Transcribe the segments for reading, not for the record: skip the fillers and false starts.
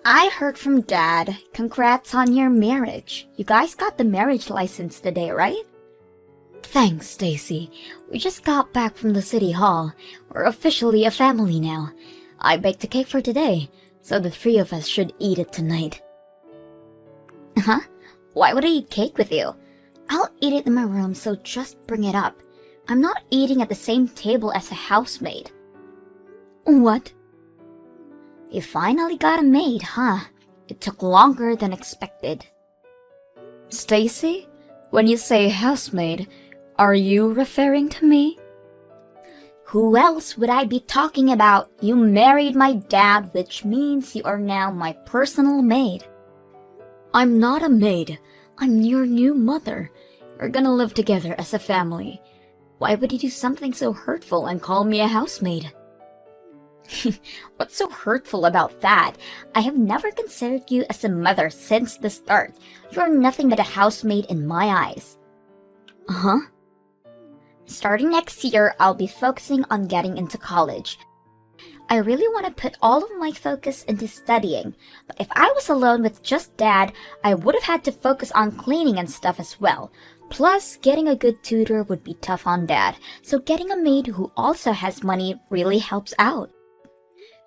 I heard from Dad. Congrats on your marriage. You guys got the marriage license today, right? Thanks, Stacy. We just got back from the city hall. We're officially a family now. I baked a cake for today, so the three of us should eat it tonight. Huh? Why would I eat cake with you? I'll eat it in my room, so just bring it up. I'm not eating at the same table as a housemaid. What? You finally got a maid, huh? It took longer than expected. Stacy, when you say housemaid, are you referring to me? Who else would I be talking about? You married my dad, which means you are now my personal maid. I'm not a maid. I'm your new mother. We're gonna live together as a family. Why would you do something so hurtful and call me a housemaid? What's so hurtful about that? I have never considered you as a mother since the start. You're nothing but a housemaid in my eyes. Huh? Starting next year, I'll be focusing on getting into college. I really want to put all of my focus into studying, but if I was alone with just Dad, I would have had to focus on cleaning and stuff as well. Plus, getting a good tutor would be tough on Dad, so getting a maid who also has money really helps out.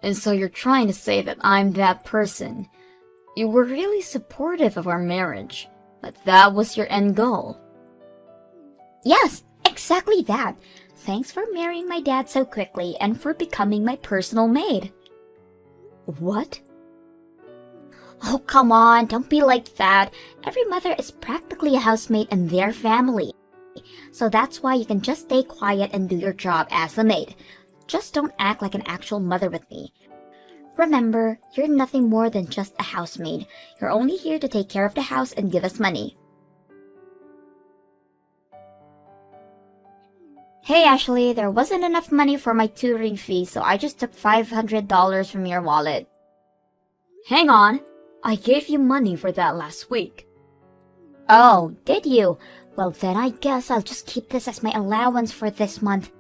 And so you're trying to say that I'm that person. You were really supportive of our marriage, but that was your end goal. Yes, exactly that. Thanks for marrying my dad so quickly and for becoming my personal maid. What? Oh, come on, don't be like that. Every mother is practically a housemaid in their family. So that's why you can just stay quiet and do your job as a maid. Just don't act like an actual mother with me. Remember, you're nothing more than just a housemaid. You're only here to take care of the house and give us money. Hey Ashley, there wasn't enough money for my tutoring fee, so I just took $500 from your wallet. Hang on, I gave you money for that last week. Oh, did you? Well then I guess I'll just keep this as my allowance for this month.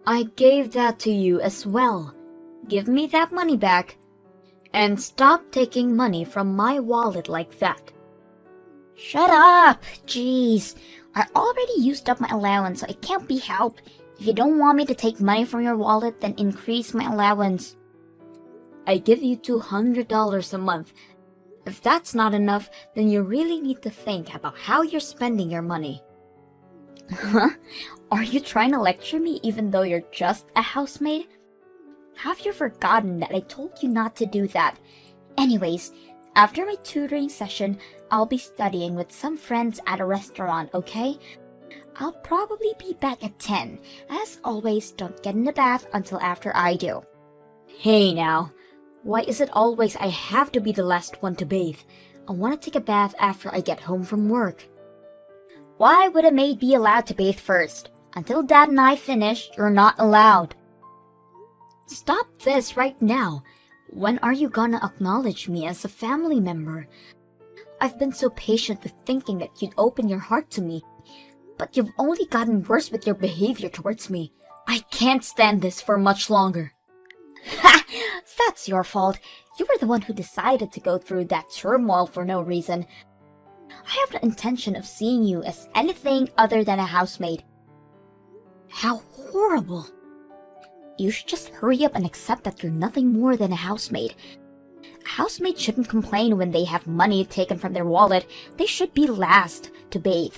I gave that to you as well. Give me that money back. And stop taking money from my wallet like that. Shut up! Jeez. I already used up my allowance, so it can't be helped. If you don't want me to take money from your wallet, then increase my allowance. I give you $200 a month. If that's not enough, then you really need to think about how you're spending your money. Huh? Are you trying to lecture me even though you're just a housemaid? Have you forgotten that I told you not to do that? Anyways, after my tutoring session, I'll be studying with some friends at a restaurant, okay? I'll probably be back at 10. As always, don't get in the bath until after I do. Hey now, why is it always I have to be the last one to bathe? I want to take a bath after I get home from work. Why would a maid be allowed to bathe first? Until Dad and I finish, you're not allowed. Stop this right now. When are you gonna acknowledge me as a family member? I've been so patient with thinking that you'd open your heart to me, but you've only gotten worse with your behavior towards me. I can't stand this for much longer. Ha! That's your fault. You were the one who decided to go through that turmoil for no reason. I have no intention of seeing you as anything other than a housemaid. How horrible. You should just hurry up and accept that you're nothing more than a housemaid. A housemaid shouldn't complain when they have money taken from their wallet. They should be last to bathe,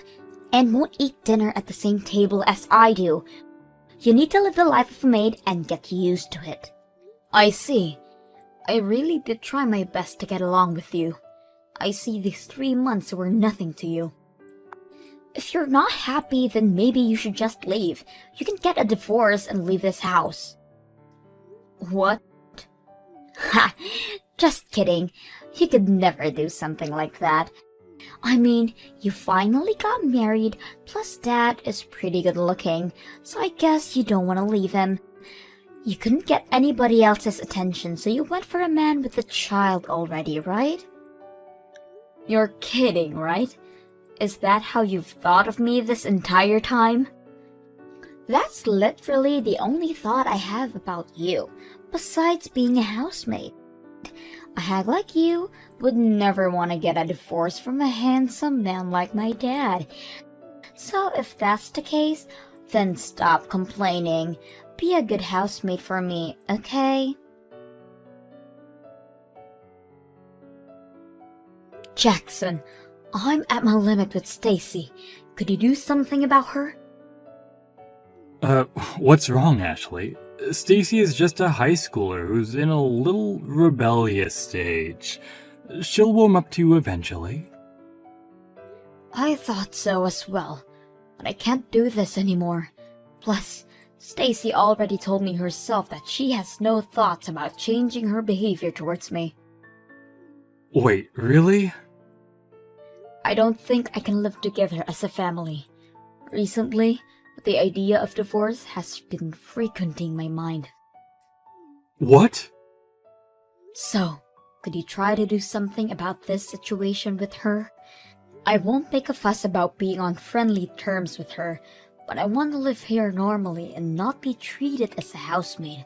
and won't eat dinner at the same table as I do. You need to live the life of a maid and get used to it. I see. I really did try my best to get along with you. I see these 3 months were nothing to you. If you're not happy, then maybe you should just leave. You can get a divorce and leave this house. What? Ha! Just kidding. You could never do something like that. I mean, you finally got married, plus Dad is pretty good looking, so I guess you don't want to leave him. You couldn't get anybody else's attention, so you went for a man with a child already, right? You're kidding, right? Is that how you've thought of me this entire time? That's literally the only thought I have about you, besides being a housemaid. A hag like you would never want to get a divorce from a handsome man like my dad. So if that's the case, then stop complaining. Be a good housemate for me, okay? Jackson, I'm at my limit with Stacy. Could you do something about her? What's wrong, Ashley? Stacy is just a high schooler who's in a little rebellious stage. She'll warm up to you eventually. I thought so as well, but I can't do this anymore. Plus, Stacy already told me herself that she has no thoughts about changing her behavior towards me. Wait, really? I don't think I can live together as a family. Recently, the idea of divorce has been frequenting my mind. What? So, could you try to do something about this situation with her? I won't make a fuss about being on friendly terms with her, but I want to live here normally and not be treated as a housemaid.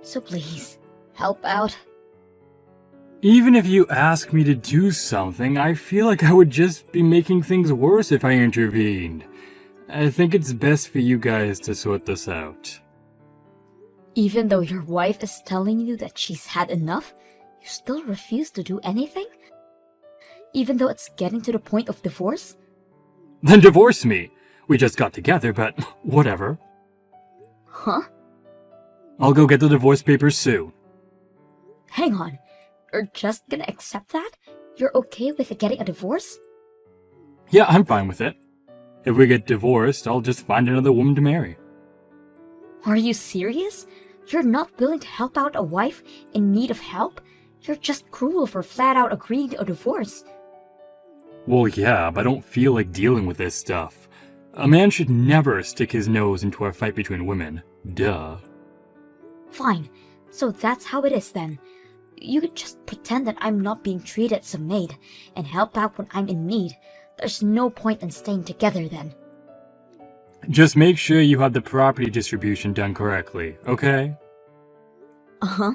So please, help out. Even if you ask me to do something, I feel like I would just be making things worse if I intervened. I think it's best for you guys to sort this out. Even though your wife is telling you that she's had enough, you still refuse to do anything? Even though it's getting to the point of divorce? Then divorce me! We just got together, but whatever. Huh? I'll go get the divorce papers soon. Hang on. You're just gonna accept that? You're okay with getting a divorce? Yeah, I'm fine with it. If we get divorced, I'll just find another woman to marry. Are you serious? You're not willing to help out a wife in need of help? You're just cruel for flat out agreeing to a divorce. Well, yeah, but I don't feel like dealing with this stuff. A man should never stick his nose into a fight between women. Duh. Fine. So that's how it is then. You could just pretend that I'm not being treated as a maid and help out when I'm in need. There's no point in staying together then. Just make sure you have the property distribution done correctly, okay? Uh-huh.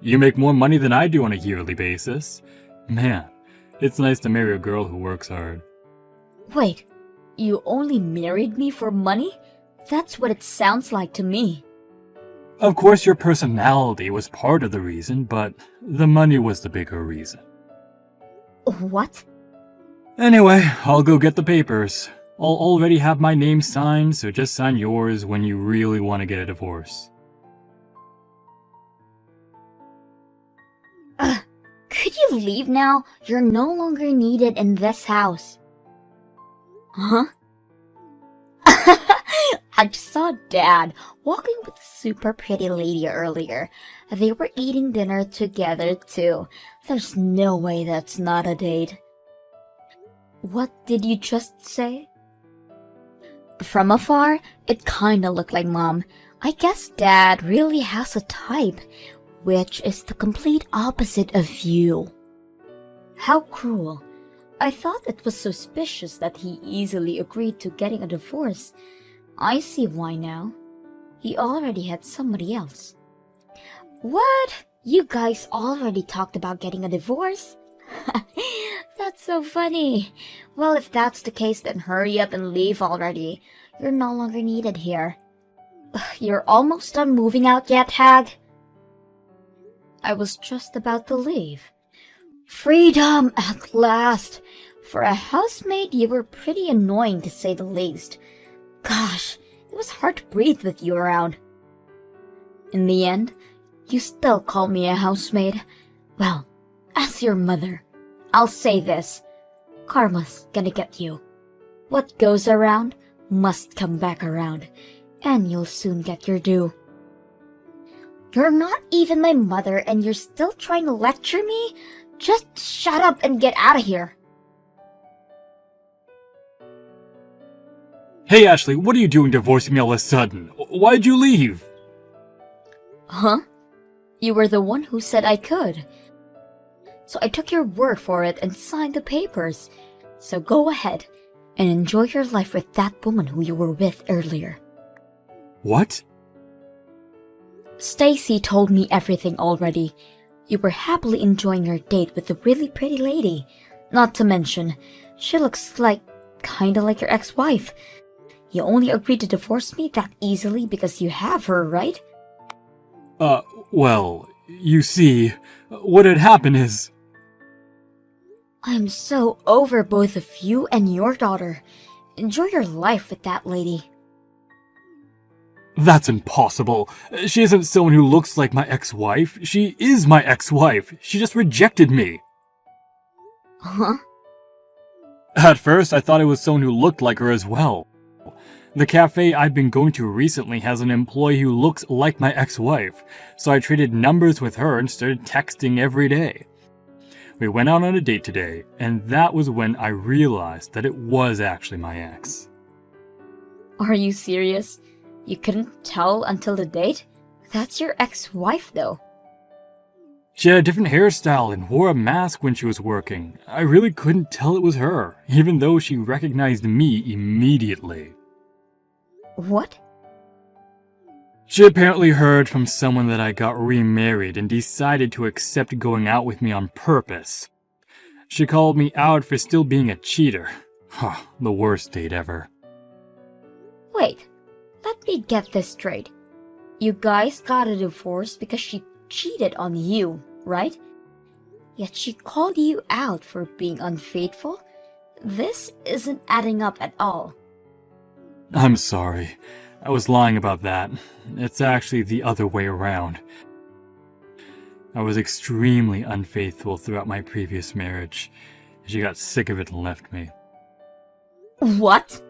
You make more money than I do on a yearly basis. Man, it's nice to marry a girl who works hard. Wait, you only married me for money? That's what it sounds like to me. Of course your personality was part of the reason, but the money was the bigger reason. What? Anyway, I'll go get the papers. I'll already have my name signed, so just sign yours when you really want to get a divorce. Could you leave now? You're no longer needed in this house. Huh? I just saw Dad walking with a super pretty lady earlier. They were eating dinner together too. There's no way that's not a date. What did you just say? From afar, it kinda looked like Mom. I guess Dad really has a type, which is the complete opposite of you. How cruel. I thought it was suspicious that he easily agreed to getting a divorce. I see why now. He already had somebody else. What? You guys already talked about getting a divorce? That's so funny. Well, if that's the case, then hurry up and leave already. You're no longer needed here. You're almost done moving out yet, hag? I was just about to leave. Freedom at last! For a housemaid, you were pretty annoying to say the least. Gosh, it was hard to breathe with you around. In the end, you still call me a housemaid. Well, as your mother, I'll say this. Karma's gonna get you. What goes around must come back around, and you'll soon get your due. You're not even my mother and you're still trying to lecture me? Just shut up and get out of here. Hey Ashley, what are you doing divorcing me all of a sudden? Why'd you leave? Huh? You were the one who said I could. So I took your word for it and signed the papers. So go ahead and enjoy your life with that woman who you were with earlier. What? Stacy told me everything already. You were happily enjoying your date with a really pretty lady. Not to mention, she looks kinda like your ex-wife. You only agreed to divorce me that easily because you have her, right? Well, you see, what had happened is... I'm so over both of you and your daughter. Enjoy your life with that lady. That's impossible. She isn't someone who looks like my ex-wife. She is my ex-wife. She just rejected me. Huh? At first, I thought it was someone who looked like her as well. The cafe I've been going to recently has an employee who looks like my ex-wife, so I traded numbers with her and started texting every day. We went out on a date today, and that was when I realized that it was actually my ex. Are you serious? You couldn't tell until the date? That's your ex-wife, though. She had a different hairstyle and wore a mask when she was working. I really couldn't tell it was her, even though she recognized me immediately. What? She apparently heard from someone that I got remarried and decided to accept going out with me on purpose. She called me out for still being a cheater. The worst date ever. Wait, let me get this straight. You guys got a divorce because she cheated on you, right? Yet she called you out for being unfaithful? This isn't adding up at all. I'm sorry. I was lying about that. It's actually the other way around. I was extremely unfaithful throughout my previous marriage. She got sick of it and left me. What?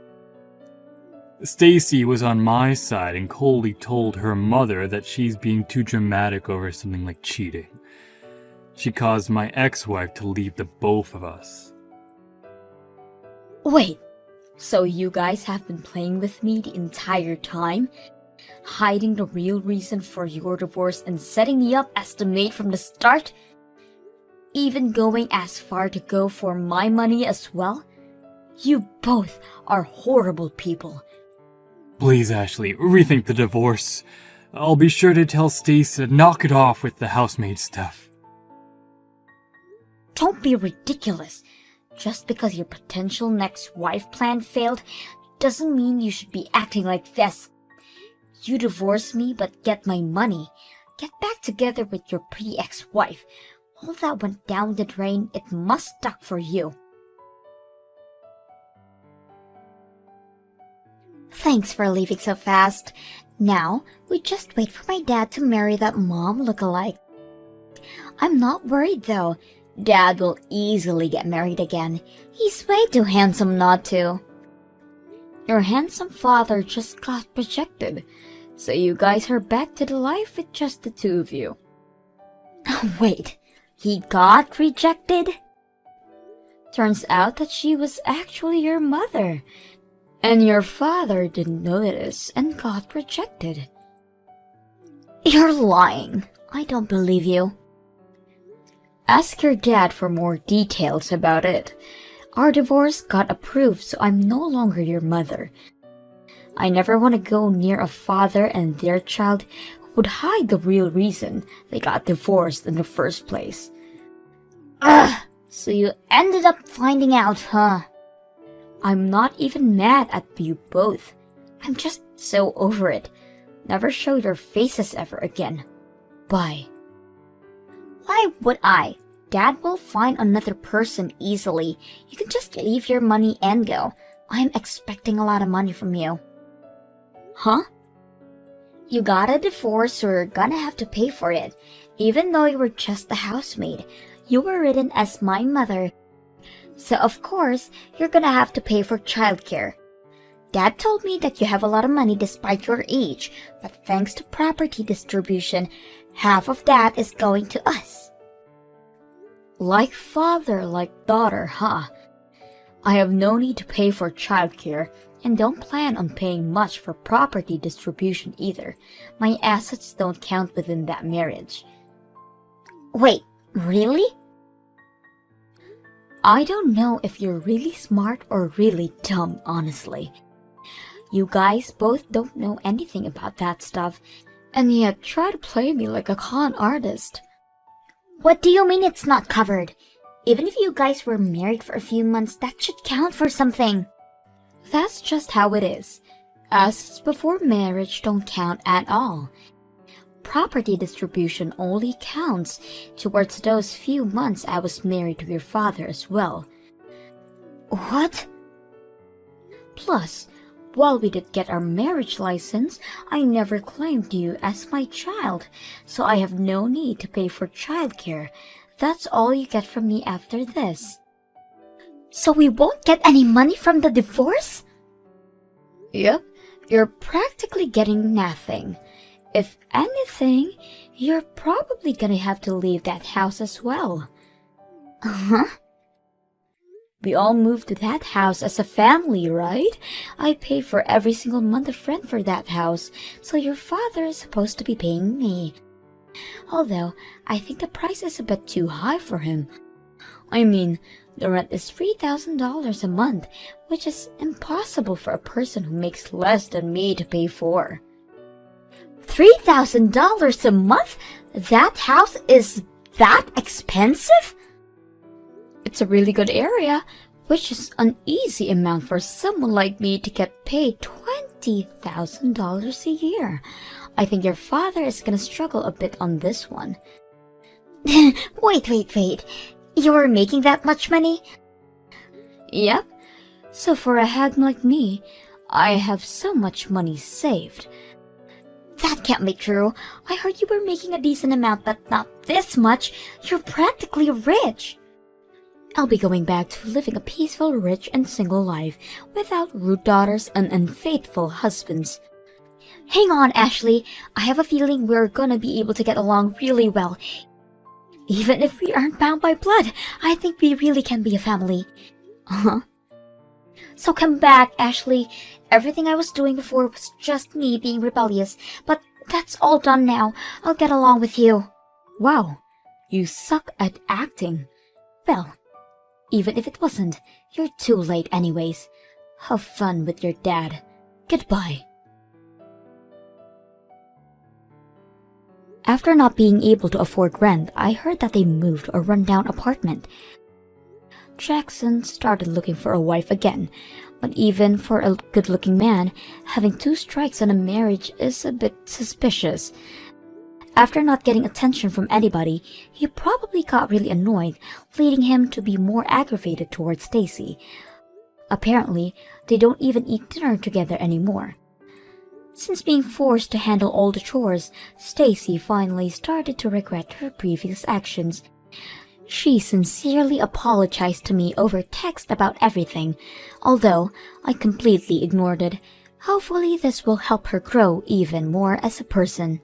Stacy was on my side and coldly told her mother that she's being too dramatic over something like cheating. She caused my ex-wife to leave the both of us. Wait, so you guys have been playing with me the entire time? Hiding the real reason for your divorce and setting me up as the maid from the start? Even going as far to go for my money as well? You both are horrible people. Please, Ashley, rethink the divorce. I'll be sure to tell Stacy to knock it off with the housemaid stuff. Don't be ridiculous. Just because your potential next wife plan failed doesn't mean you should be acting like this. You divorce me but get my money. Get back together with your pretty ex-wife. All that went down the drain, it must suck for you. Thanks for leaving so fast. Now, we just wait for my dad to marry that mom lookalike. I'm not worried though. Dad will easily get married again. He's way too handsome not to. Your handsome father just got rejected, so you guys are back to the life with just the two of you. Wait, he got rejected? Turns out that she was actually your mother, and your father didn't notice and got rejected. You're lying. I don't believe you. Ask your dad for more details about it. Our divorce got approved, so I'm no longer your mother. I never want to go near a father and their child who would hide the real reason they got divorced in the first place. Ugh! So you ended up finding out, huh? I'm not even mad at you both. I'm just so over it. Never show your faces ever again. Bye. Why would I? Dad will find another person easily. You can just leave your money and go. I'm expecting a lot of money from you. Huh? You got a divorce, so you're gonna have to pay for it. Even though you were just a housemaid, you were written as my mother. So of course, you're gonna have to pay for childcare. Dad told me that you have a lot of money despite your age, but thanks to property distribution, half of that is going to us. Like father, like daughter, huh? I have no need to pay for childcare, and don't plan on paying much for property distribution either. My assets don't count within that marriage. Wait, really? I don't know if you're really smart or really dumb, honestly. You guys both don't know anything about that stuff, and yet try to play me like a con artist. What do you mean it's not covered? Even if you guys were married for a few months, that should count for something. That's just how it is. Assets before marriage don't count at all. Property distribution only counts towards those few months I was married to your father as well. What? Plus, while we did get our marriage license, I never claimed you as my child, so I have no need to pay for childcare. That's all you get from me after this. So we won't get any money from the divorce? Yep, you're practically getting nothing. If anything, you're probably gonna have to leave that house as well. Uh-huh. We all moved to that house as a family, right? I pay for every single month of rent for that house, so your father is supposed to be paying me. Although, I think the price is a bit too high for him. I mean, the rent is $3,000 a month, which is impossible for a person who makes less than me to pay for. $3,000 a month? That house is that expensive? It's a really good area, which is an easy amount for someone like me to get paid $20,000 a year. I think your father is gonna struggle a bit on this one. Wait. You're making that much money? Yep. So for a hag like me, I have so much money saved. That can't be true. I heard you were making a decent amount, but not this much. You're practically rich. I'll be going back to living a peaceful, rich, and single life without rude daughters and unfaithful husbands. Hang on, Ashley. I have a feeling we're gonna be able to get along really well. Even if we aren't bound by blood, I think we really can be a family. Uh-huh. So come back, Ashley. Everything I was doing before was just me being rebellious, but that's all done now. I'll get along with you. Wow, you suck at acting. Well, even if it wasn't, you're too late anyways. Have fun with your dad. Goodbye. After not being able to afford rent, I heard that they moved to a rundown apartment. Jackson started looking for a wife again, but even for a good-looking man, having 2 strikes on a marriage is a bit suspicious. After not getting attention from anybody, he probably got really annoyed, leading him to be more aggravated towards Stacy. Apparently, they don't even eat dinner together anymore. Since being forced to handle all the chores, Stacy finally started to regret her previous actions. She sincerely apologized to me over text about everything, although I completely ignored it. Hopefully this will help her grow even more as a person.